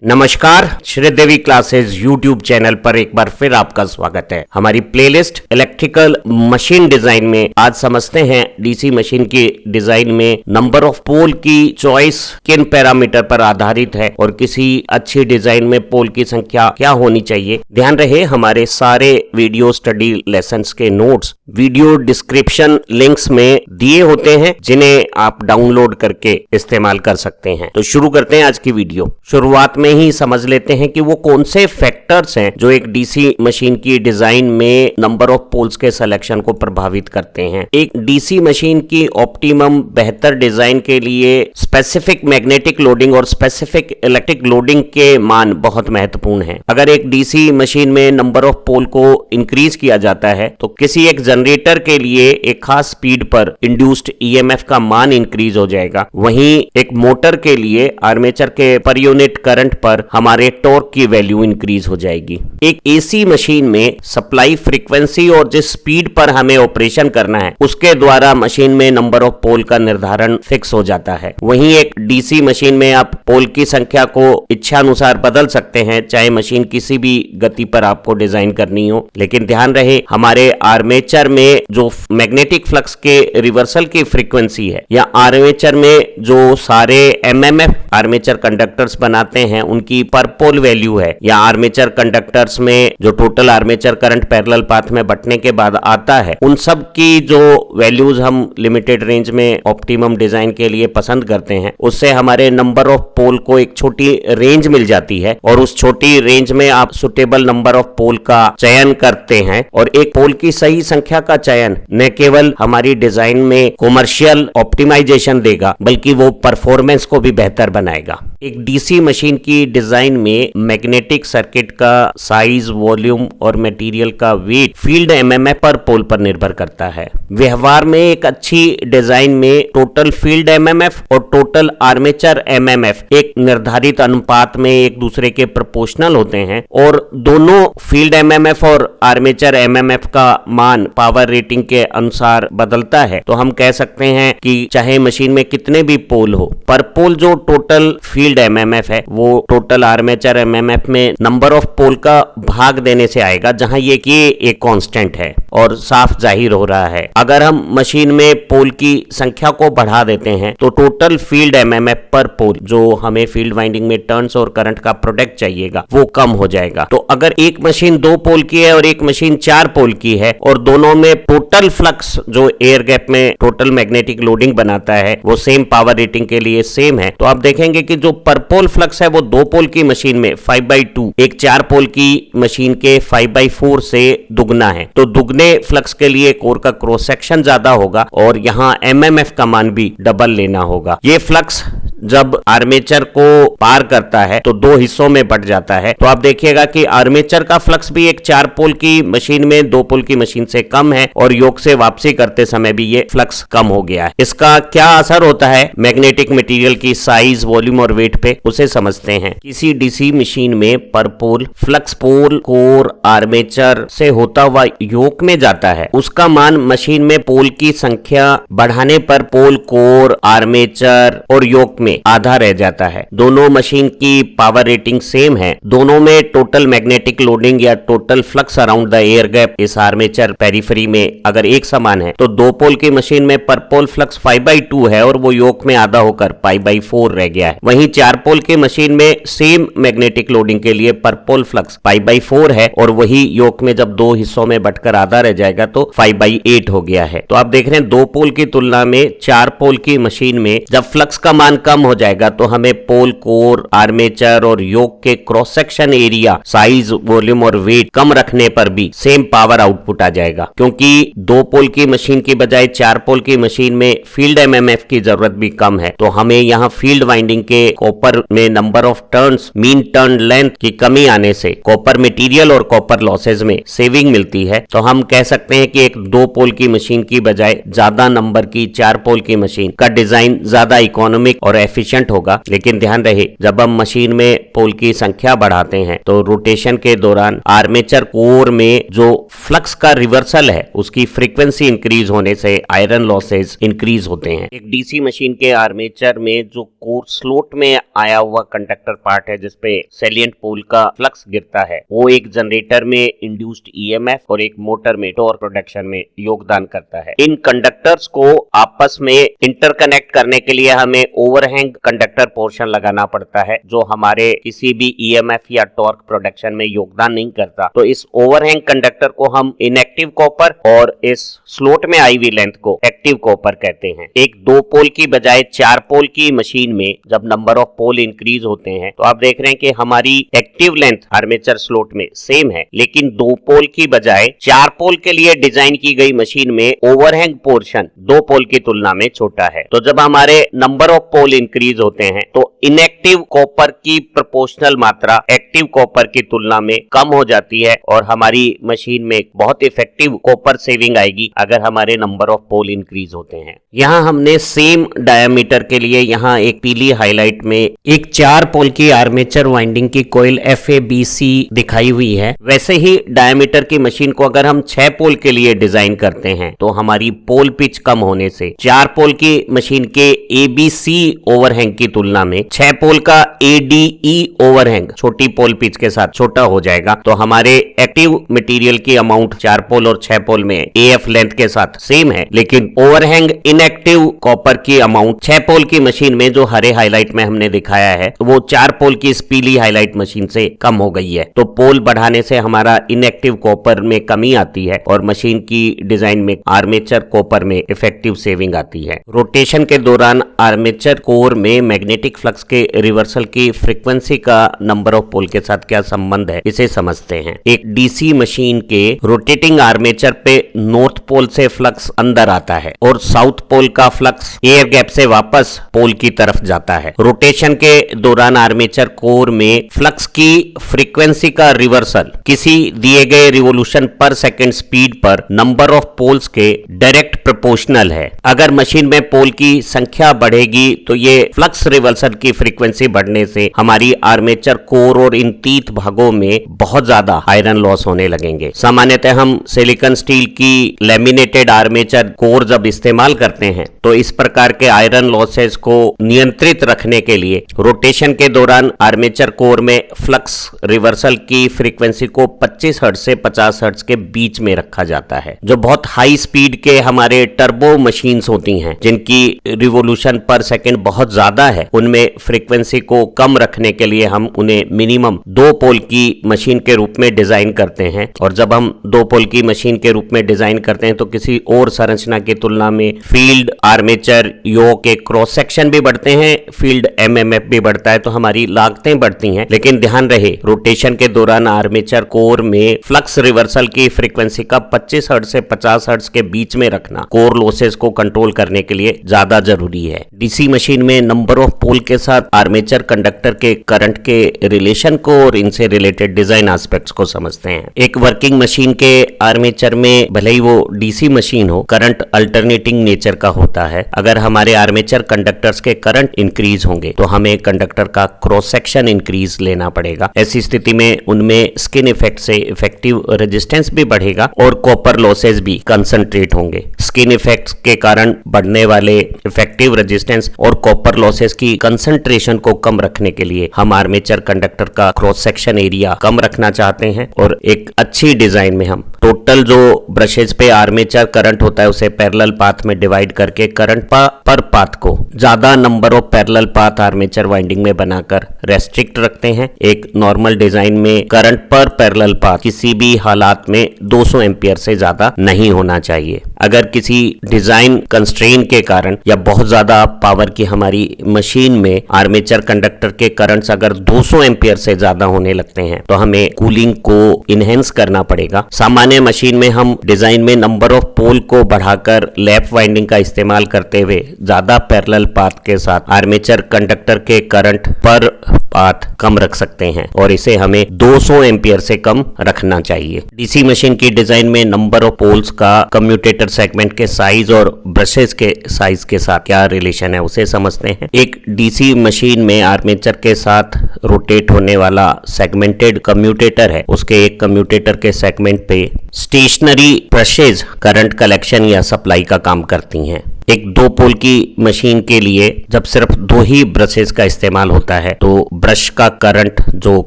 नमस्कार, Sridevi classes YouTube channel पर एक बार फिर आपका स्वागत है। हमारी प्लेलिस्ट इलेक्ट्रिकल मशीन डिजाइन में आज समझते हैं डीसी मशीन की डिजाइन में नंबर ऑफ पोल की चॉइस किन पैरामीटर पर आधारित है और किसी अच्छी डिजाइन में पोल की संख्या क्या होनी चाहिए। ध्यान रहे हमारे सारे वीडियो स्टडी लेसन्स के नोट्स वीडियो डिस्क्रिप्शन लिंक्स में दिए होते हैं, जिन्हें आप डाउनलोड करके इस्तेमाल कर सकते हैं। तो शुरू करते हैं आज की वीडियो। शुरुआत में ही समझ लेते हैं कि वो कौन से फैक्टर्स हैं जो एक डीसी मशीन की डिजाइन में नंबर ऑफ पोल्स के सिलेक्शन को प्रभावित करते हैं। एक डीसी मशीन की ऑप्टिमम बेहतर डिजाइन के लिए स्पेसिफिक मैग्नेटिक लोडिंग और स्पेसिफिक इलेक्ट्रिक लोडिंग के मान बहुत महत्वपूर्ण हैं। अगर एक डीसी मशीन में नंबर ऑफ पोल को इंक्रीज किया जाता है तो किसी एक जनरेटर के लिए एक खास स्पीड पर इंड्यूस्ड ईएमएफ का मान इंक्रीज हो जाएगा। वहीं एक मोटर के लिए आर्मेचर के पर यूनिट करंट पर हमारे टॉर्क की वैल्यू इंक्रीज हो जाएगी। एक एसी मशीन में सप्लाई फ्रीक्वेंसी और जिस स्पीड पर हमें ऑपरेशन करना है उसके द्वारा मशीन में नंबर ऑफ पोल का निर्धारण फिक्स हो जाता है। वहीं एक डीसी मशीन में आप पोल की संख्या को इच्छा अनुसार बदल सकते हैं, चाहे मशीन किसी भी गति पर आपको डिजाइन करनी हो। लेकिन ध्यान रहे हमारे आर्मेचर में जो मैग्नेटिक फ्लक्स के रिवर्सल की फ्रीक्वेंसी है या आर्मेचर में जो सारे एमएमएफ आर्मेचर कंडक्टर्स बनाते हैं उनकी पर पोल वैल्यू है, या आर्मेचर कंडक्टर्स में जो total armature current parallel path में बंटने के बाद आता है, उन सब की जो वैल्यूज हम लिमिटेड रेंज में ऑप्टिमम डिजाइन के लिए पसंद करते हैं, उससे हमारे नंबर ऑफ पोल को एक छोटी रेंज मिल जाती है और उस छोटी रेंज में आप सुटेबल नंबर ऑफ पोल का चयन करते हैं। और एक पोल की सही संख्या का चयन न केवल हमारी डिजाइन में कॉमर्शियल ऑप्टिमाइजेशन देगा बल्कि वो परफॉर्मेंस को भी बेहतर बनाएगा। एक डीसी मशीन की डिजाइन में मैग्नेटिक सर्किट का साइज, वॉल्यूम और मटेरियल का वेट फील्ड एमएमएफ पर पोल पर निर्भर करता है। व्यवहार में एक अच्छी डिजाइन में टोटल फील्ड एमएमएफ और टोटल आर्मेचर एमएमएफ एक निर्धारित अनुपात में एक दूसरे के प्रोपोर्शनल होते हैं और दोनों फील्ड एमएमएफ और आर्मेचर एमएमएफ का मान पावर रेटिंग के अनुसार बदलता है। तो हम कह सकते हैं कि चाहे मशीन में कितने भी पोल हो, पर पोल जो टोटल फील्ड एमएमएफ है वो टोटल आर्मेचर एमएमएफ में नंबर ऑफ पोल का भाग देने से आएगा, जहां ये कि एक कांस्टेंट है और साफ जाहिर हो रहा है। अगर हम मशीन में पोल की संख्या को बढ़ा देते हैं तो टोटल फील्ड एमएमएफ पर पोल, जो हमें फील्ड वाइंडिंग में टर्न्स और करंट का प्रोडक्ट चाहिएगा, वो कम हो जाएगा। तो अगर एक मशीन 2 पोल की है और एक मशीन 4 पोल की है और दोनों में टोटल फ्लक्स जो एयर गैप में टोटल मैग्नेटिक लोडिंग बनाता है वो सेम पावर रेटिंग के लिए सेम है, तो आप देखेंगे कि जो पर पोल फ्लक्स है वो 2 पोल की मशीन में 5/2, एक 4 पोल की मशीन के 5/4 से दुगना है। तो दुगने फ्लक्स के लिए कोर का क्रॉस सेक्शन ज्यादा होगा और यहाँ एमएमएफ का मान भी डबल लेना होगा। ये फ्लक्स जब आर्मेचर को पार करता है तो 2 हिस्सों में बट जाता है। तो आप देखिएगा कि आर्मेचर का फ्लक्स भी एक 4 पोल की मशीन में 2 पोल की मशीन से कम है और योक से वापसी करते समय भी ये फ्लक्स कम हो गया है। इसका क्या असर होता है मैग्नेटिक मटेरियल की साइज, वॉल्यूम और वेट पे, उसे समझते हैं। किसी डीसी मशीन में पर पोल फ्लक्स पोल, कोर, आर्मेचर से होता हुआ योक में जाता है, उसका मान मशीन में पोल की संख्या बढ़ाने पर पोल, कोर, आर्मेचर और योक में आधा रह जाता है। दोनों मशीन की पावर रेटिंग सेम है, दोनों में टोटल मैग्नेटिक लोडिंग या total flux around the air gap इस आर्मेचर पेरिफेरी में अगर एक समान है तो 2 पोल की मशीन में पर पोल फ्लक्स 5/2 है और वो योक में आधा होकर 5/4 रह गया है। वहीं 4 पोल की मशीन में सेम मैग्नेटिक लोडिंग के लिए पर पोल फ्लक्स 5/4 है और वही योक में जब 2 हिस्सों में बटकर आधा रह जाएगा तो 5/8 हो गया है। तो आप देख रहे हैं 2 पोल की तुलना में 4 पोल की मशीन में जब फ्लक्स का मान कम हो जाएगा तो हमें पोल, कोर, आर्मेचर और योक के cross section area, size, volume और वेट कम रखने पर भी सेम पावर आउटपुट आ जाएगा। क्योंकि 2 पोल की मशीन की बजाय 4 पोल की मशीन में फील्ड एमएमएफ की जरूरत भी कम है, तो हमें यहाँ फील्ड वाइंडिंग के कॉपर में number of turns, mean turn length की कमी आने से कॉपर मटेरियल और कॉपर लॉसेज में सेविंग मिलती है। तो हम कह सकते हैं कि एक 2 पोल की मशीन की बजाय ज्यादा नंबर की 4 पोल की मशीन का डिजाइन ज्यादा इकोनॉमिक और एफिशिएंट होगा। लेकिन ध्यान रहे, जब हम मशीन में पोल की संख्या बढ़ाते हैं तो रोटेशन के दौरान आर्मेचर कोर में जो फ्लक्स का रिवर्सल है उसकी फ्रीक्वेंसी इंक्रीज होने से आयरन लॉसेस इंक्रीज होते हैं। एक डीसी मशीन के आर्मेचर में जो कोर स्लोट में आया हुआ कंडक्टर पार्ट है जिसपे सैलिएंट पोल का फ्लक्स गिरता है, वो एक जनरेटर में इंड्यूस्ड ईएमएफ और एक मोटर में टॉर्क प्रोडक्शन में योगदान करता है। इन कंडक्टर्स को आपस में इंटरकनेक्ट करने के लिए हमें ओवरहैंग कंडक्टर पोर्शन लगाना पड़ता है जो हमारे किसी भी ईएमएफ या टॉर्क प्रोडक्शन में योगदान नहीं करता। तो इस ओवरहैंग कंडक्टर को हम इनएक्टिव कॉपर और इस स्लोट में आई हुई लेंथ को एक्टिव कॉपर कहते हैं। एक 2 पोल की बजाय 4 पोल की मशीन में जब नंबर ऑफ पोल इंक्रीज होते हैं तो आप देख रहे हैं कि हमारी एक्टिव लेंथ आर्मेचर स्लोट में सेम है, लेकिन 2 पोल की बजाय 4 पोल के लिए डिजाइन की गई मशीन में ओवरहैंग पोर्शन 2 पोल की तुलना में छोटा है। तो जब हमारे नंबर ऑफ पोल इंक्रीज होते हैं तो इनएक्टिव कॉपर की प्रोपोर्शनल मात्रा एक्टिव कॉपर की तुलना में कम हो जाती है और हमारी मशीन में बहुत इफेक्टिव कॉपर सेविंग आएगी अगर हमारे नंबर ऑफ पोल इंक्रीज होते हैं। यहाँ हमने सेम डायामीटर के लिए यहाँ एक पीली हाईलाइट में एक 4 पोल की आर्मेचर वाइंडिंग की कॉइल FABC दिखाई हुई है। वैसे ही डायामीटर की मशीन को अगर हम 6 पोल के लिए डिजाइन करते हैं तो हमारी पोल पिच कम होने से 4 पोल की मशीन के ABC ओवरहैंग की तुलना में 6 पोल का ADE ओवरहैंग छोटी पोल पिच के साथ छोटा हो जाएगा। तो हमारे एक्टिव मटेरियल की अमाउंट 4 पोल और 6 पोल में AF लेंथ के साथ सेम है, लेकिन ओवरहैंग इनएक्टिव कॉपर की अमाउंट 6 पोल की मशीन में जो हरे हाईलाइट में हमने दिखाया है वो 4 पोल की इस पीली हाईलाइट मशीन से कम हो गई है। तो पोल बढ़ाने से हमारा इनएक्टिव कॉपर में कमी आती है और मशीन की डिजाइन में आर्मेचर कॉपर में इफेक्टिव सेविंग आती है। रोटेशन के दौरान आर्मेचर कोर में मैग्नेटिक फ्लक्स के रिवर्सल की फ्रीक्वेंसी का नंबर ऑफ पोल के साथ क्या संबंध है इसे समझते हैं। एक डीसी मशीन के रोटेटिंग आर्मेचर पे नॉर्थ पोल से फ्लक्स अंदर आता है और साउथ पोल का फ्लक्स एयर गैप से वापस पोल की तरफ जाता है। रोटेशन के दौरान आर्मेचर कोर में फ्लक्स की फ्रीक्वेंसी का रिवर्सल किसी दिए गए रिवोल्यूशन पर सेकंड स्पीड पर नंबर ऑफ पोल्स के डायरेक्ट प्रोपोर्शनल है। अगर मशीन में पोल की संख्या बढ़ेगी तो ये फ्लक्स रिवर्सल की फ्रीक्वेंसी बढ़ने से हमारी आर्मेचर कोर और इन तीत भागों में बहुत ज्यादा आयरन लॉस होने लगेंगे। सामान्यतः हम सिलिकॉन स्टील की लैमिनेटेड आर्मेचर कोर जब इस्तेमाल करते हैं तो इस प्रकार के आयरन लॉसेस को नियंत्रित रखने के लिए रोटेशन के दौरान आर्मेचर कोर में फ्लक्स रिवर्सल की फ्रीक्वेंसी को 25 हर्ट्ज से 50 हर्ट्ज के बीच में रखा जाता है। जो बहुत हाई स्पीड के हमारे टर्बो मशीन्स होती हैं जिनकी रिवोल्यूशन पर सेकंड बहुत ज्यादा है, उनमें फ्रीक्वेंसी को कम रखने के लिए हम उन्हें मिनिमम 2 पोल की मशीन के रूप में डिजाइन करते हैं। और जब हम 2 पोल की मशीन के रूप में डिजाइन करते हैं तो किसी और संरचना की तुलना में फील्ड आर्मेचर योक के क्रॉस सेक्शन भी बढ़ते हैं, फील्ड MMF भी बढ़ता है, तो हमारी लागतें बढ़ती हैं। लेकिन ध्यान रहे, रोटेशन के दौरान आर्मेचर कोर में फ्लक्स रिवर्सल की फ्रीक्वेंसी का 25 हर्ट्ज से 50 हर्ट्ज के बीच में रखना कोर लॉसेस को कंट्रोल करने के लिए ज्यादा जरूरी है। डीसी मशीन में नंबर ऑफ पोल के साथ आर्मेचर कंडक्टर के करंट के रिलेशन को और इनसे रिलेटेड डिजाइन एस्पेक्ट्स को समझते हैं। एक वर्किंग मशीन के आर्मेचर में भले ही वो डीसी मशीन हो, करंट अल्टरनेटिंग नेचर का होता है। अगर हमारे आर्मेचर कंडक्टर्स के करंट इंक्रीज होंगे तो हमें कंडक्टर का क्रॉस सेक्शन इंक्रीज लेना पड़ेगा। ऐसी स्थिति में उनमें स्किन इफेक्ट से इफेक्टिव रेजिस्टेंस भी बढ़ेगा और कॉपर लॉसेस भी कंसंट्रेट होंगे। स्किन इफेक्ट के कारण बढ़ने वाले इफेक्टिव रेजिस्टेंस और कॉपर लॉसेस की कंसंट्रेशन को कम रखने के लिए हम आर्मेचर कंडक्टर का क्रॉस सेक्शन एरिया कम रखना चाहते हैं और एक अच्छी डिजाइन में हम टोटल जो ब्रशेज पे आर्मेचर करंट होता है उसे पैरेलल पाथ में डिवाइड करके करंट पर पाथ को ज्यादा number of parallel path armature winding में बनाकर रेस्ट्रिक्ट रखते हैं। एक नॉर्मल डिजाइन में करंट पर पैरेलल पाथ किसी भी हालात में 200 एम्पियर से ज्यादा नहीं होना चाहिए। अगर किसी डिजाइन कंस्ट्रेन के कारण या बहुत ज्यादा पावर की हमारी मशीन में आर्मेचर कंडक्टर के करंट्स अगर 200 एम्पियर से ज्यादा होने लगते हैं तो हमें कूलिंग को इनहेंस करना पड़ेगा। सामान्य मशीन में हम डिजाइन में नंबर ऑफ पोल को बढ़ाकर लैप वाइंडिंग का इस्तेमाल करते हुए ज्यादा पैरेलल पाथ के साथ आर्मेचर कंडक्टर के करंट पर पाथ कम रख सकते हैं और इसे हमें 200 एम्पियर से कम रखना चाहिए। डीसी मशीन की डिजाइन में नंबर ऑफ पोल्स का कम्यूटेटर सेगमेंट के साइज और ब्रशेस के साइज के साथ क्या रिलेशन है उसे समझते समझते हैं। एक डीसी मशीन में आर्मेचर के साथ रोटेट होने वाला सेगमेंटेड कम्यूटेटर है। उसके एक कम्यूटेटर के सेगमेंट पे स्टेशनरी ब्रशेज करंट कलेक्शन या सप्लाई का काम करती हैं। एक 2 पोल की मशीन के लिए जब सिर्फ 2 ही ब्रशेज का इस्तेमाल होता है तो ब्रश का करंट जो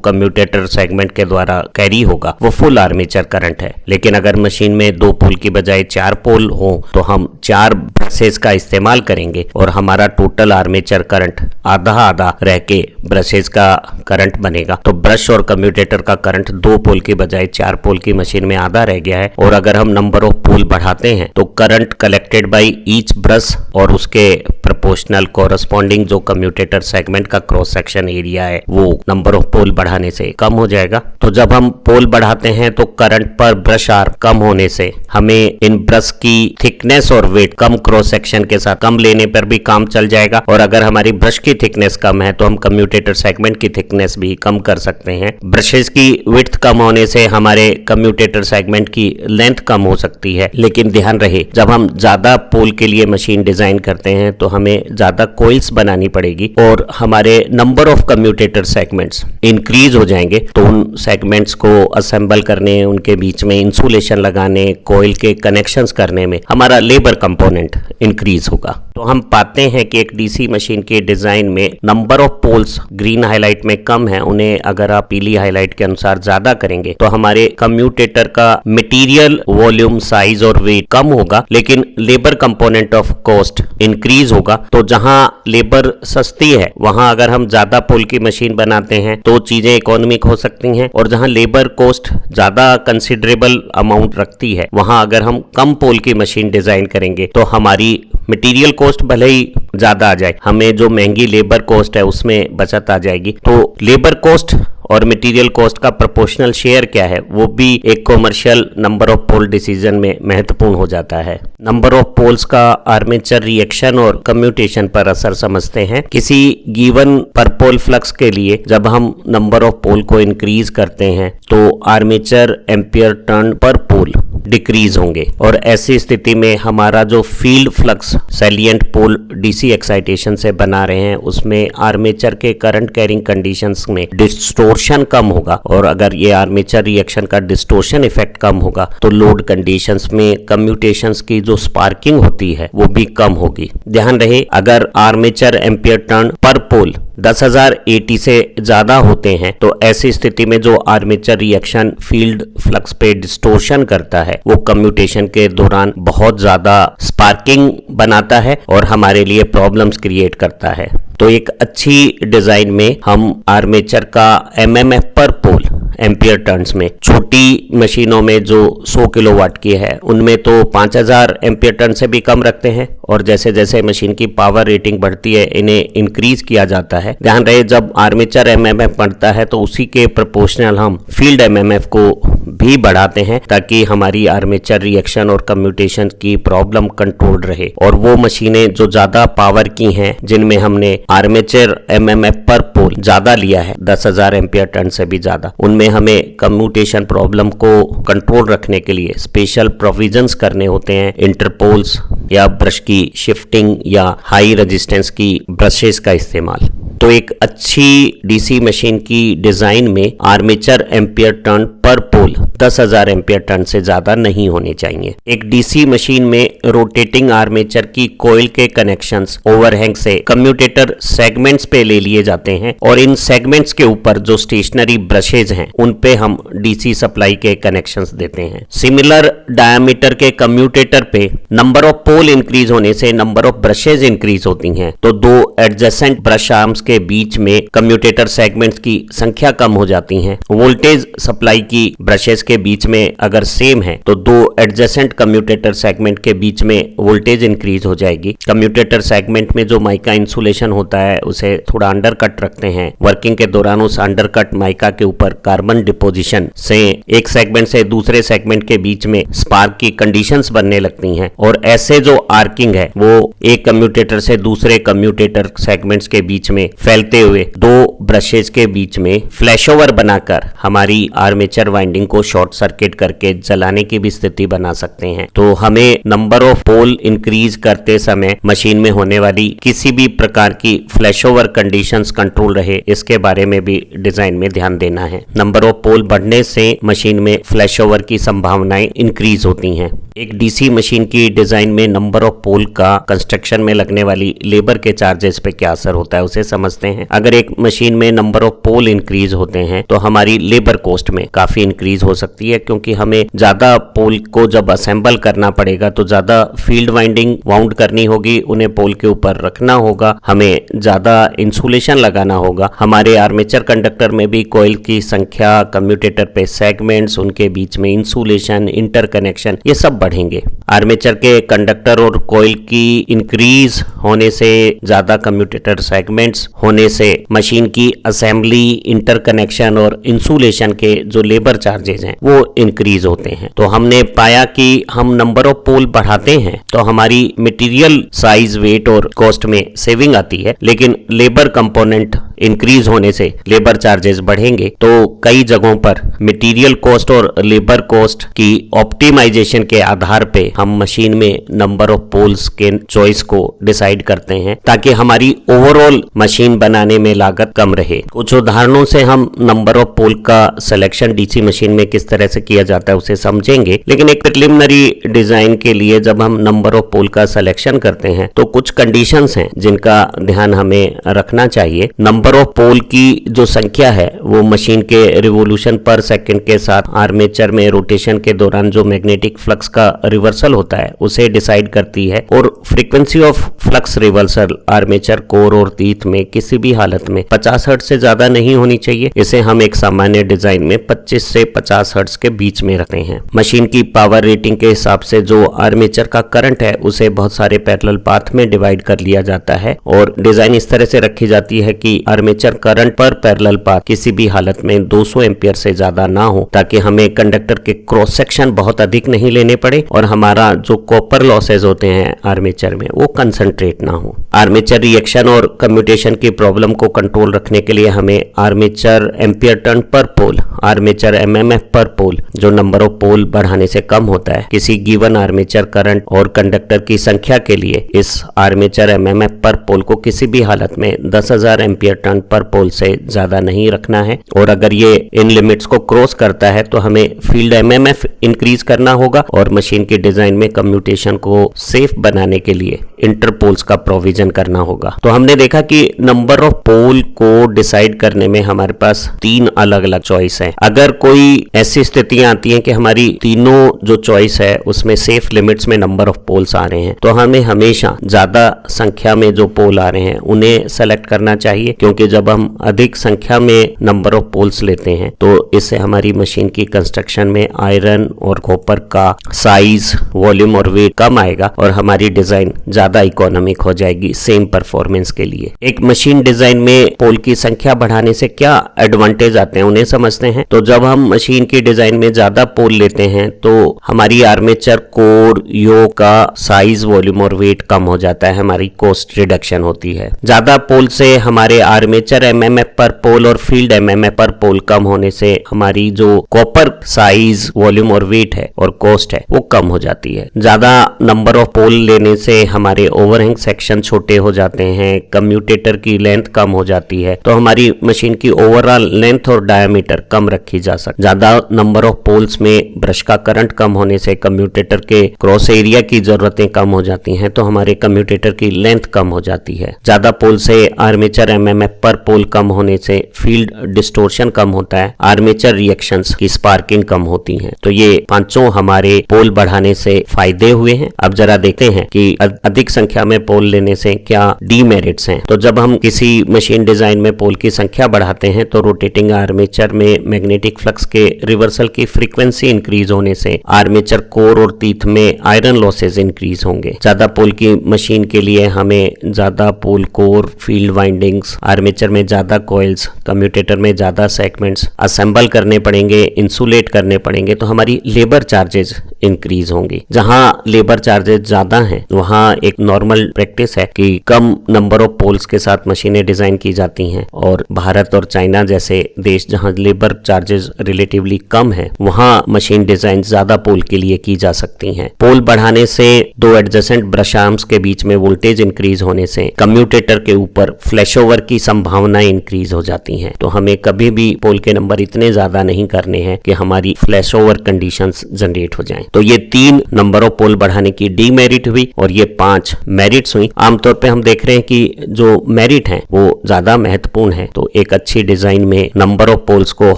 कम्यूटेटर सेगमेंट के द्वारा कैरी होगा वो फुल आर्मेचर करंट है। लेकिन अगर मशीन में 2 पोल की बजाय 4 पोल हो तो हम 4 ब्रशेज का इस्तेमाल करेंगे और हमारा टोटल आर्मेचर करंट आधा आधा रह के ब्रशेज का करंट बनेगा। तो ब्रश और कम्यूटेटर का करंट 2 पोल की बजाय 4 पोल की मशीन में आधा रह गया है। और अगर हम नंबर ऑफ पोल बढ़ाते हैं तो current collected by each brush और उसके प्रोपोर्शनल कोरस्पॉन्डिंग जो कम्यूटेटर सेगमेंट का क्रॉस सेक्शन एरिया है वो नंबर ऑफ पोल बढ़ाने से कम हो जाएगा। तो जब हम पोल बढ़ाते हैं तो करंट पर ब्रश आर्म कम होने से हमें इन ब्रश की थिकनेस और वेट कम क्रॉस सेक्शन के साथ कम लेने पर भी काम चल जाएगा। और अगर हमारी ब्रश की थिकनेस कम है तो हम कम्यूटेटर सेगमेंट की थिकनेस भी कम कर सकते हैं। ब्रशेज की विड्थ कम होने से हमारे कम्यूटेटर सेगमेंट की लेंथ कम हो सकती है। लेकिन ध्यान रहे जब हम ज्यादा पोल के लिए मशीन डिजाइन करते हैं तो हमें ज्यादा कोइल्स बनानी पड़ेगी और हमारे number of commutator segments increase हो जाएंगे। तो उन सेगमेंट्स को असेंबल करने, उनके बीच में इंसुलेशन लगाने, कोइल के कनेक्शंस करने में हमारा लेबर कंपोनेंट इंक्रीज होगा। तो हम पाते हैं कि एक डीसी मशीन के डिजाइन में number of poles green highlight में कम है, उन्हें अगर आप पीली हाईलाइट के अनुसार ज्यादा करेंगे तो हमारे कम्यूटेटर का मटेरियल वॉल्यूम, साइज और वेट कम होगा लेकिन labour component of cost increase होगा। तो जहां लेबर सस्ती है वहां अगर हम ज्यादा पोल की मशीन बनाते हैं तो चीजें इकोनॉमिक हो सकती हैं। और जहां लेबर कॉस्ट ज्यादा कंसिडरेबल अमाउंट रखती है वहां अगर हम कम पोल की मशीन डिजाइन करेंगे तो हमारी मटेरियल कॉस्ट भले ही ज्यादा आ जाए, हमें जो महंगी लेबर कॉस्ट है उसमें बचत आ जाएगी। तो लेबर कॉस्ट और मटेरियल कॉस्ट का प्रोपोर्शनल शेयर क्या है वो भी एक commercial number of pole decision में महत्वपूर्ण हो जाता है। नंबर ऑफ पोल्स का आर्मेचर रिएक्शन और कम्यूटेशन पर असर समझते हैं। किसी गिवन पर पोल फ्लक्स के लिए जब हम नंबर ऑफ पोल को इंक्रीज करते हैं तो आर्मेचर एम्पियर टर्न पर पोल डिक्रीज होंगे और ऐसी स्थिति में हमारा जो field flux salient pole DC excitation से बना रहे हैं उसमें आर्मेचर के करंट कैरिंग कंडीशंस में डिस्टोर्शन कम होगा। और अगर ये आर्मेचर रिएक्शन का डिस्टोर्शन इफेक्ट कम होगा तो लोड कंडीशंस में कम्यूटेशंस की जो स्पार्किंग होती है वो भी कम होगी। ध्यान रहे अगर आर्मेचर एम्पियर टर्न पर पोल 10,000 AT से ज्यादा होते हैं तो ऐसी स्थिति में जो आर्मेचर रिएक्शन फील्ड फ्लक्स पे डिस्टोर्शन करता है वो कम्यूटेशन के दौरान बहुत ज्यादा स्पार्किंग बनाता है और हमारे लिए प्रॉब्लम्स क्रिएट करता है। तो एक अच्छी डिजाइन में हम आर्मेचर का MMF पर पोल एम्पियर टर्न्स में, छोटी मशीनों में जो 100 किलोवाट की है उनमें तो 5000 एम्पियर टर्न से भी कम रखते हैं और जैसे जैसे मशीन की पावर रेटिंग बढ़ती है इन्हें इंक्रीज किया जाता है। ध्यान रहे जब आर्मेचर MMF बढ़ता है तो उसी के प्रोपोर्शनल हम फील्ड MMF को भी बढ़ाते हैं ताकि हमारी आर्मेचर रिएक्शन और कम्यूटेशन की प्रॉब्लम कंट्रोल रहे। और वो मशीनें जो ज्यादा पावर की हैं जिनमें हमने आर्मेचर MMF पर पोल ज्यादा लिया है 10,000 एम्पियर टर्न से भी ज्यादा, उनमें हमें कम्यूटेशन प्रॉब्लम को कंट्रोल रखने के लिए स्पेशल प्रोविजंस करने होते हैं। इंटरपोल्स या ब्रश की शिफ्टिंग या हाई रेजिस्टेंस की ब्रशेस का इस्तेमाल। तो एक अच्छी डीसी मशीन की डिजाइन में आर्मेचर एम्पियर टर्न पर पोल 10,000 एम्पियर टर्न से ज्यादा नहीं होने चाहिए। एक डीसी मशीन में रोटेटिंग आर्मेचर की कोइल के कनेक्शंस ओवरहैंग से कम्यूटेटर सेगमेंट्स पे ले लिए जाते हैं और इन सेगमेंट्स के ऊपर जो स्टेशनरी ब्रशेज हैं उन पे हम डीसी सप्लाई के कनेक्शंस देते हैं। सिमिलर डायमीटर के कम्यूटेटर पे नंबर ऑफ पोल इंक्रीज होने से नंबर ऑफ ब्रशेज इंक्रीज होती हैं तो दो एडजेसेंट ब्रश आर्म्स के बीच में कम्यूटेटर सेगमेंट्स की संख्या कम हो जाती है। वोल्टेज सप्लाई की ब्रशेस के बीच में अगर सेम है तो दो एडजेसेंट कम्यूटेटर सेगमेंट के बीच में वोल्टेज इंक्रीज हो जाएगी। कम्यूटेटर सेगमेंट में जो माइका इंसुलेशन होता है उसे थोड़ा अंडरकट रखते हैं। वर्किंग के दौरान उस अंडरकट माइका के ऊपर कार्बन डिपोजिशन से एक सेगमेंट से दूसरे सेगमेंट के बीच में स्पार्क की कंडीशंस बनने लगती हैं और ऐसे जो आर्किंग है वो एक कम्यूटेटर से दूसरे कम्यूटेटर सेगमेंट्स के बीच में फैलते हुए दो ब्रशेज के बीच में फ्लैशओवर बनाकर हमारी आर्मेचर वाइंडिंग को शॉर्ट सर्किट करके जलाने की भी स्थिति बना सकते हैं। तो हमें नंबर ऑफ पोल इंक्रीज करते समय मशीन में होने वाली किसी भी प्रकार की फ्लैशओवर कंडीशंस कंट्रोल रहे, इसके बारे में भी डिजाइन में ध्यान देना है। नंबर ऑफ पोल बढ़ने से मशीन में फ्लैशओवर की संभावनाएं इंक्रीज होती हैं। एक डीसी मशीन की डिजाइन में नंबर ऑफ पोल का कंस्ट्रक्शन में लगने वाली लेबर के चार्जेस पे क्या असर होता है, उसे समझते हैं। अगर एक मशीन में नंबर ऑफ पोल इंक्रीज होते हैं तो हमारी लेबर कॉस्ट में काफी इंक्रीज हो सकती है, क्योंकि हमें ज्यादा पोल को जब असेंबल करना पड़ेगा तो ज्यादा फील्ड वाइंडिंग वाउंड करनी होगी, उन्हें पोल के ऊपर रखना होगा, हमें ज्यादा इंसुलेशन लगाना होगा। हमारे आर्मेचर कंडक्टर में भी कॉइल की संख्या, कम्यूटेटर पे सेगमेंट्स, उनके बीच में इंसुलेशन, इंटरकनेक्शन, ये सब बढ़ेंगे। आर्मेचर के कंडक्टर और कॉइल की इंक्रीज होने से, ज्यादा कम्यूटेटर सेगमेंट्स होने से मशीन की असेंबली, इंटरकनेक्शन और इंसुलेशन के जो लेबर चार्जेस हैं वो इंक्रीज होते हैं। तो हमने पाया कि हम नंबर ऑफ पोल बढ़ाते हैं तो हमारी मटेरियल साइज, वेट और कॉस्ट में सेविंग आती है, लेकिन लेबर कंपोनेंट इंक्रीज होने से लेबर चार्जेस बढ़ेंगे। तो कई जगहों पर मटेरियल कॉस्ट और लेबर कॉस्ट की ऑप्टिमाइजेशन के आधार पे हम मशीन में नंबर ऑफ पोल्स के चॉइस को डिसाइड करते हैं, ताकि हमारी ओवरऑल मशीन बनाने में लागत कम रहे। कुछ उदाहरणों से हम नंबर ऑफ पोल का सिलेक्शन डीसी मशीन में किस तरह से किया जाता है उसे समझेंगे, लेकिन एक प्रिलिमिनरी डिजाइन के लिए जब हम नंबर ऑफ पोल का सिलेक्शन करते हैं तो कुछ कंडीशंस हैं जिनका ध्यान हमें रखना चाहिए। नंबर ऑफ पोल की जो संख्या है वो मशीन के रिवोल्यूशन पर सेकंड के साथ आर्मेचर में रोटेशन के दौरान जो मैग्नेटिक फ्लक्स का रिवर्सल होता है उसे डिसाइड करती है, और frequency of flux reversal armature core और टीथ में किसी भी हालत में 50 हर्ट्ज से ज्यादा नहीं होनी चाहिए। इसे हम एक सामान्य डिजाइन में 25 से 50 हर्ट्ज के बीच में रखते हैं। मशीन की पावर रेटिंग के हिसाब से जो आर्मेचर का करंट है उसे बहुत सारे पैरेलल पाथ में डिवाइड कर लिया जाता है, और डिजाइन इस तरह से रखी जाती है कि आर्मेचर करंट पर पैरेलल पाथ किसी भी हालत में 200 एम्पियर से ज्यादा ना हो, ताकि हमें कंडक्टर के क्रॉस सेक्शन बहुत अधिक नहीं लेने पड़े और हमारा जो कॉपर लॉसेज होते हैं आर्मेचर में वो कंसंट्रेट ना हो। आर्मेचर रिएक्शन और कम्यूटेशन की प्रॉब्लम को कंट्रोल रखने के लिए हमें आर्मेचर एम्पियर टर्न पर पोल, आर्मेचर एमएमएफ पर पोल, जो नंबर ऑफ पोल बढ़ाने से कम होता है, किसी गिवन आर्मेचर करंट और कंडक्टर की संख्या के लिए इस आर्मेचर एमएमएफ पर पोल को किसी भी हालत में 10,000 एम्पियर टर्न पर पोल से ज्यादा नहीं रखना है, और अगर ये इन लिमिट्स को क्रॉस करता है तो हमें फील्ड एमएमएफ इंक्रीज करना होगा, और मशीन की डिजाइन में कम्यूटेशन को सेफ बनाने के लिए इंटरपोल्स का प्रोविजन करना होगा। तो हमने देखा कि नंबर ऑफ पोल को डिसाइड करने में हमारे पास 3 अलग अलग चॉइस हैं। अगर कोई ऐसी स्थितियां आती हैं कि हमारी तीनों जो चॉइस है उसमें सेफ लिमिट्स में नंबर ऑफ पोल्स आ रहे हैं, तो हमें हमेशा ज्यादा संख्या में जो पोल आ रहे हैं उन्हें सेलेक्ट करना चाहिए, क्योंकि जब हम अधिक संख्या में नंबर ऑफ पोल्स लेते हैं तो इससे हमारी मशीन की कंस्ट्रक्शन में आयरन और कॉपर का साइज, वॉल्यूम और वेट कम आएगा, और हमारी डिजाइन ज्यादा इकोनॉमिक हो जाएगी सेम परफॉर्मेंस के लिए। एक मशीन डिजाइन में पोल की संख्या बढ़ाने से क्या एडवांटेज आते हैं उन्हें समझते हैं। तो जब हम मशीन की डिजाइन में ज्यादा पोल लेते हैं तो हमारी आर्मेचर कोर, योक का साइज, वॉल्यूम और वेट कम हो जाता है, हमारी कॉस्ट रिडक्शन होती है। ज्यादा पोल से हमारे आर्मेचर एमएमएफ पर पोल और फील्ड एमएमएफ पर पोल कम होने से हमारी जो कॉपर साइज, वॉल्यूम और वेट है और कॉस्ट है वो कम हो जाती है। ज्यादा नंबर ऑफ पोल लेने से हमारे ओवरहैंग सेक्शन छोटे हो जाते हैं, कम्यूटेटर की लेंथ कम हो जाती है, तो हमारी मशीन की ओवरऑल लेंथ और डायमीटर कम रखी जा सकती है। ज्यादा नंबर ऑफ पोल्स में ब्रश का करंट कम होने से कम्यूटेटर के क्रॉस एरिया की जरूरतें कम हो जाती हैं, तो हमारे कम्यूटेटर की लेंथ कम हो जाती है। ज्यादा पोल से आर्मेचर एमएमएफ पर पोल कम होने से फील्ड डिस्टोर्शन कम होता है, आर्मेचर रिएक्शंस की स्पार्किंग कम होती है। तो ये पांचों हमारे पोल बढ़ाने से फायदे हुए हैं। अब जरा देखते हैं कि अधिक संख्या में पोल लेने से क्या डीमेरिट्स हैं। तो जब हम किसी मशीन डिजाइन में पोल की संख्या बढ़ाते हैं तो रोटेटिंग आर्मेचर में मैग्नेटिक फ्लक्स के रिवर्सल की फ्रीक्वेंसी इंक्रीज होने से आर्मेचर कोर और टीथ में आयरन लॉसेज इंक्रीज होंगे। ज्यादा पोल की मशीन के लिए हमें ज्यादा पोल कोर, फील्ड वाइंडिंग्स, आर्मेचर में ज्यादा कॉइल्स, कम्यूटेटर में ज्यादा सेगमेंट्स असेंबल करने पड़ेंगे, इंसुलेट करने पड़ेंगे, तो हमारी लेबर चार्जेस इंक्रीज होंगी। जहां लेबर चार्जेस ज्यादा हैं वहां एक नॉर्मल प्रैक्टिस है कि कम नंबर ऑफ पोल्स के साथ मशीनें डिजाइन की जाती हैं, और भारत और चाइना जैसे देश जहां लेबर चार्जेस रिलेटिवली कम है, वहां मशीन डिजाइन ज्यादा पोल के लिए की जा सकती हैं। पोल बढ़ाने से दो एडजेसेंट ब्रश आर्म्स के बीच में वोल्टेज इंक्रीज होने से कम्यूटेटर के ऊपर फ्लैशओवर की संभावनाएं इंक्रीज हो जाती हैं। तो हमें कभी भी पोल के नंबर इतने ज्यादा नहीं करने हैं कि हमारी फ्लैशओवर कंडीशंस जनरेट हो जाएं। तो ये 3 नंबर ऑफ पोल बढ़ाने की डीमेरिट हुई और ये 5 मेरिट्स हुई। आमतौर पे हम देख रहे हैं कि जो मेरिट है वो ज्यादा महत्वपूर्ण है। तो एक अच्छी डिजाइन में नंबर ऑफ पोल्स को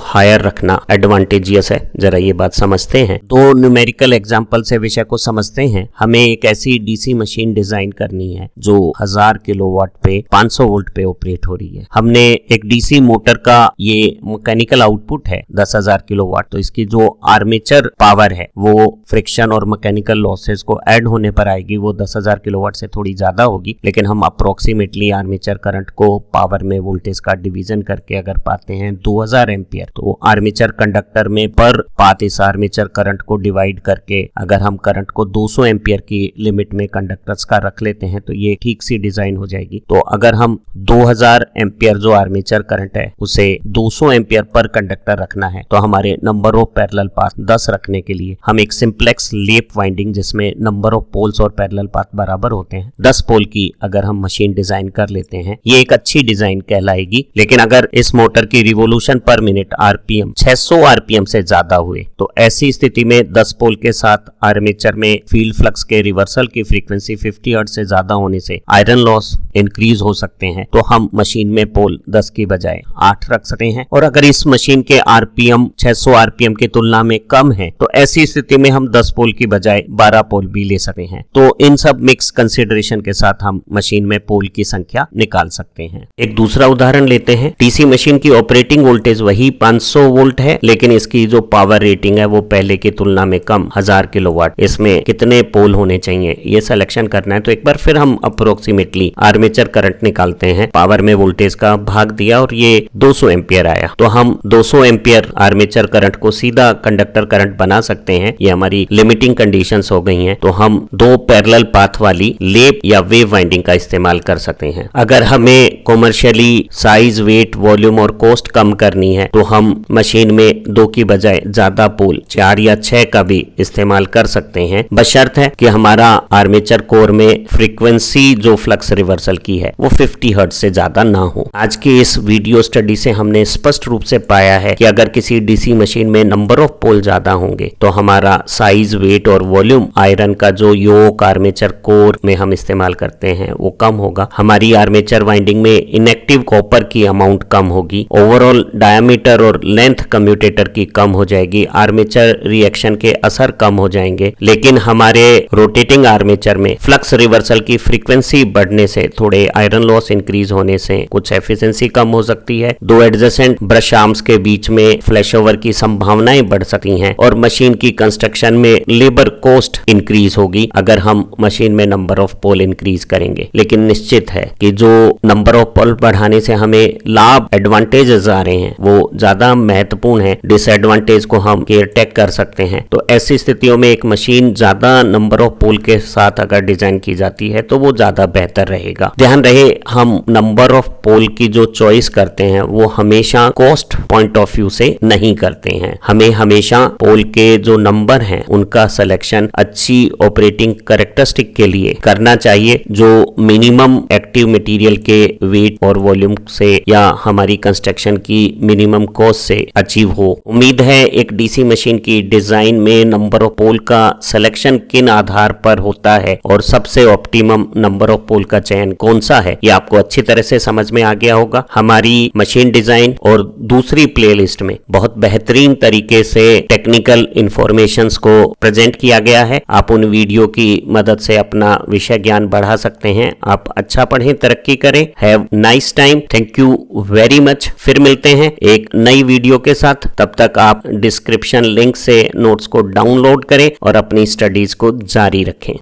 हायर रखना एडवांटेजियस है। जरा ये बात समझते हैं। 2 न्यूमेरिकल एग्जांपल से विषय को समझते हैं। हमें एक ऐसी डीसी मशीन डिजाइन करनी है जो 1000 किलोवाट पे 500 वोल्ट पे ऑपरेट हो रही है। हमने एक डीसी मोटर का ये मैकेनिकल आउटपुट है 10,000 किलोवाट, तो इसकी जो आर्मेचर पावर है वो फ्रिक्शन और मैकेनिकल लॉसेस को ऐड होने पर आएगी, वो 10,000 किलोवाट से थोड़ी ज्यादा होगी। लेकिन हम अप्रोक्सीमेटली आर्मेचर करंट को पावर में वोल्टेज का डिवीजन करके अगर पाते हैं 2000 एम्पियर, तो आर्मेचर कंडक्टर में पर पाथ इस आर्मेचर करंट को डिवाइड करके अगर हम करंट को 200 एम्पियर की लिमिट में कंडक्टर्स का रख लेते हैं तो ये ठीक सी डिजाइन हो जाएगी। तो अगर हम 2000 एम्पियर जो आर्मेचर करंट है उसे 200 एम्पियर पर कंडक्टर रखना है, तो हमारे नंबर ऑफ पैरेलल पाथ 10 रखने के लिए हम एक सिंप्लेक्स लेप वाइंडिंग जिसमें नंबर ऑफ पोल्स और पैरेलल पाथ बराबर होते हैं 10 पोल की अगर हम मशीन डिजाइन कर लेते हैं, ये एक अच्छी डिजाइन कहलाएगी। लेकिन अगर इस मोटर की revolution per minute RPM 600 RPM से ज्यादा हुए तो ऐसी स्थिति में 10 पोल के साथ आर्मेचर में फील्ड फ्लक्स के रिवर्सल की फ्रीक्वेंसी 50 हर्ट्ज से ज्यादा होने से आयरन लॉस इंक्रीज हो सकते हैं। तो हम मशीन में पोल 10 की बजाय 8 रख सकते हैं। और अगर इस मशीन के आरपीएम 600 आरपीएम की तुलना में कम है तो ऐसी स्थिति में हम 10 पोल की बजाय 12 पोल भी ले सकते हैं। तो इन सब मिक्स कंसिडरेशन के साथ हम मशीन में पोल की संख्या निकाल सकते हैं। एक दूसरा उदाहरण लेते हैं। डीसी मशीन की ऑपरेटिंग वोल्टेज वही 500 वोल्ट है, लेकिन इसकी जो पावर रेटिंग है वो पहले की तुलना में कम 1000 किलोवाट। इसमें कितने पोल होने चाहिए ये सिलेक्शन करना है। तो एक बार फिर हम अप्रोक्सीमेटली आर्मेचर करंट निकालते हैं, पावर में वोल्टेज का भाग दिया और ये 200 एम्पियर आया। तो हम 200 एम्पियर आर्मेचर करंट को सीधा कंडक्टर करंट बना सकते हैं। ये हमारी लिमिटिंग कंडीशंस हो गई हैं। तो हम 2 पैरेलल पाथ वाली लेप या वेव वाइंडिंग का इस्तेमाल कर सकते हैं। अगर हमें कॉमर्शियली साइज, वेट, वॉल्यूम और कॉस्ट कम करनी है तो हम मशीन में 2 की बजाय ज्यादा पोल 4 या 6 का भी इस्तेमाल कर सकते हैं, बशर्त है कि हमारा आर्मेचर कोर में फ्रीक्वेंसी जो फ्लक्स रिवर्सल की है वो 50 हर्ट्ज से ज्यादा ना हो। आज की इस वीडियो स्टडी से हमने स्पष्ट रूप से पाया है कि अगर किसी डीसी मशीन में नंबर ऑफ पोल ज्यादा होंगे तो हमारा साइज, वेट और वॉल्यूम आयरन का जो योक आर्मेचर कोर में हम इस्तेमाल करते हैं वो कम होगा। हमारी आर्मेचर वाइंडिंग में इनएक्टिव कॉपर की अमाउंट कम होगी। ओवरऑल डायमीटर और लेंथ कम्यूटेटर की कम हो जाएगी। आर्मेचर रिएक्शन के असर कम हो जाएंगे। लेकिन हमारे रोटेटिंग आर्मेचर में फ्लक्स रिवर्सल की फ्रीक्वेंसी बढ़ने से, थोड़े आयरन लॉस इंक्रीज होने से कुछ एफिशिएंसी कम हो सकती है। 2 एडजेसेंट ब्रश आर्म्स के बीच में फ्लैशओवर की संभावनाएं बढ़ सकती हैं और मशीन की कंस्ट्रक्शन में लेबर कॉस्ट इंक्रीज होगी अगर हम मशीन में नंबर ऑफ पोल इंक्रीज करेंगे। लेकिन निश्चित है कि जो नंबर ऑफ पोल बढ़ाने से हमें लाभ, एडवांटेजेस आ रहे हैं वो ज्यादा महत्वपूर्ण है। डिसएडवांटेज को हम केयरटेक कर सकते हैं। तो ऐसी स्थितियों में एक मशीन ज्यादा नंबर ऑफ पोल के साथ अगर डिजाइन की जाती है तो वो ज्यादा बेहतर रहेगा। ध्यान रहे, हम नंबर ऑफ पोल की जो चॉइस करते हैं वो हमेशा कॉस्ट पॉइंट ऑफ व्यू से नहीं करते हैं। हमें हमेशा पोल के जो नंबर हैं उनका सिलेक्शन अच्छी ऑपरेटिंग कैरेक्टरिस्टिक के लिए करना चाहिए जो मिनिमम एक्टिव मटेरियल के वेट और वॉल्यूम से या हमारी कंस्ट्रक्शन की मिनिमम कॉस्ट से अचीव हो। उम्मीद है एक डीसी मशीन की डिजाइन में नंबर ऑफ पोल का सिलेक्शन किन आधार पर होता है और सबसे ऑप्टिमम नंबर ऑफ पोल का चयन कौन सा है ये आपको अच्छी तरह से समझ में आ गया होगा। हमारी मशीन डिजाइन और दूसरी प्लेलिस्ट में बहुत बेहतरीन तरीके से टेक्निकल इंफॉर्मेशंस को प्रेजेंट किया गया है। आप उन वीडियो की मदद से अपना विषय ज्ञान बढ़ा सकते हैं। आप अच्छा पढ़ें, तरक्की करें। Have nice time. Thank you very much. फिर मिलते हैं एक नई वीडियो के साथ। तब तक आप डिस्क्रिप्शन लिंक से नोट्स को डाउनलोड करें और अपनी स्टडीज को जारी रखें।